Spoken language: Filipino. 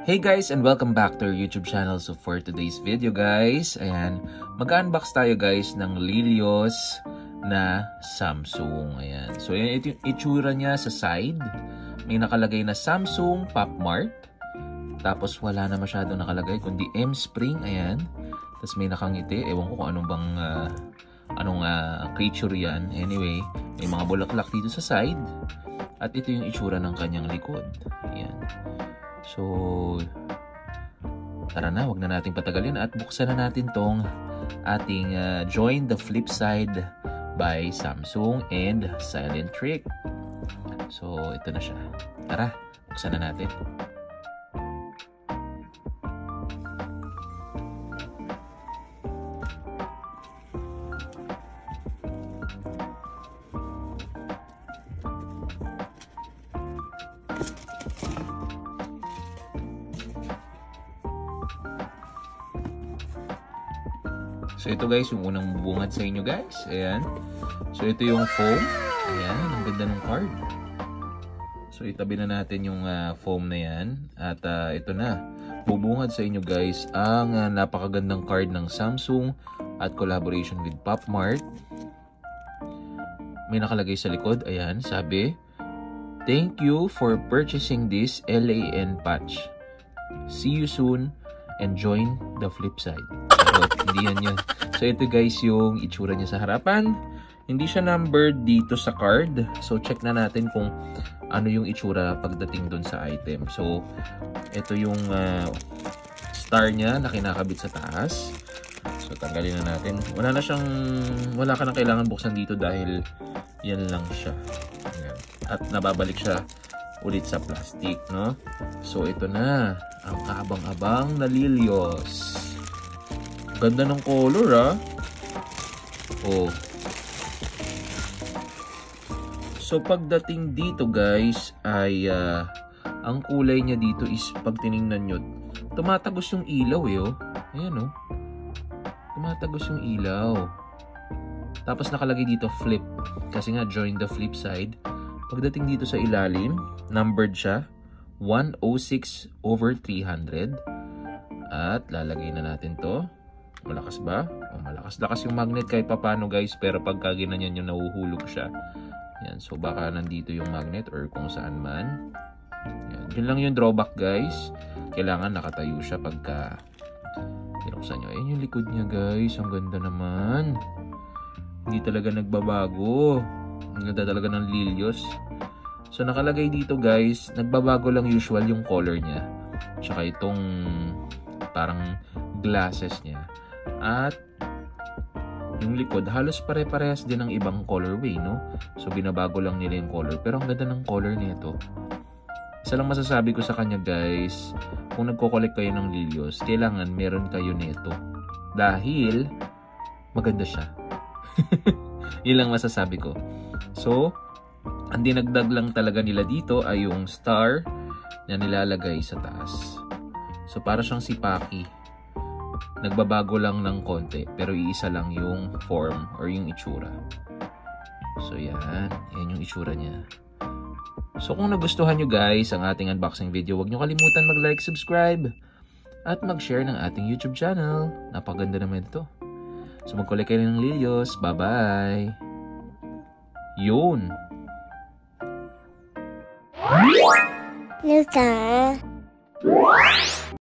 Hey guys, and welcome back to our YouTube channel. So for today's video guys, ayan, mag-unbox tayo guys ng Lilios na Samsung. Ayan. So ayan, ito yung itsura niya sa side. May nakalagay na Samsung Pop Mart. Tapos wala na masyado nakalagay kundi M-Spring. Ayan. Tapos may nakangiti. Ewan ko kung anong creature yan. Anyway, may mga bulaklak dito sa side. At ito yung itsura ng kanyang likod. Ayan. So, tara na, wag na nating patagalin at buksan na natin tong ating Join the Flip Side by Samsung and Silent Trick. So, ito na siya. Tara, buksan na natin. So ito guys, yung unang bubungad sa inyo guys. Ayan. So ito yung foam. Ayan, ang ganda ng card. So itabi na natin yung foam na yan. At ito na. Bubungad sa inyo guys ang napakagandang card ng Samsung at collaboration with Pop Mart. May nakalagay sa likod. Ayan, sabi, "Thank you for purchasing this LAN patch. See you soon and join the flip side." Hindi yan yun. So ito guys yung itsura niya sa harapan. Hindi siya numbered dito sa card. So check na natin kung ano yung itsura pagdating dun sa item. So ito yung star niya na kinakabit sa taas. So tanggalin na natin. Wala ka na kailangan buksan dito dahil yan lang siya. Ayan. At nababalik siya ulit sa plastic, no? So ito na ang kaabang-abang na Lilios. Ganda ng color Oh. So pagdating dito guys ay ang kulay niya dito is pag tiningnan nyo, tumatagos yung ilaw oh. Ayan tumatagos yung ilaw. Tapos nakalagay dito flip kasi nga join the flip side. Pagdating dito sa ilalim, numbered siya 106/300. At lalagay na natin to. Malakas ba? Malakas-lakas yung magnet kahit papano guys, pero pagka ginanyan yung nahuhulog siya. Yan, so baka nandito yung magnet or kung saan man. Yan, yun lang yung drawback guys. Kailangan nakatayo siya pagka binuksan nyo. Ayan yung likod niya guys, ang ganda naman. Hindi talaga nagbabago. Ang ganda talaga ng Lilios. So nakalagay dito guys, nagbabago lang usual yung color niya. Tsaka itong parang glasses niya. At yung likod, halos pare-parehas din ng ibang colorway, no? So, binabago lang nila yung color. Pero ang ganda ng color nito. Isa lang masasabi ko sa kanya, guys, kung nagko-collect kayo ng Lilios, kailangan meron kayo nito. Dahil, maganda siya. Yun lang masasabi ko. So, ang dinagdag lang talaga nila dito ay yung star na nilalagay sa taas. So, para siyang si Paki. Nagbabago lang ng konti, pero iisa lang yung form or yung itsura. So yan yung itsura niya. So kung nagustuhan nyo guys ang ating unboxing video, huwag nyo kalimutan mag-like, subscribe, at mag-share ng ating YouTube channel. Napaganda naman ito. So mag-collect kayo ng Lilios. Bye-bye! Yun! Luka.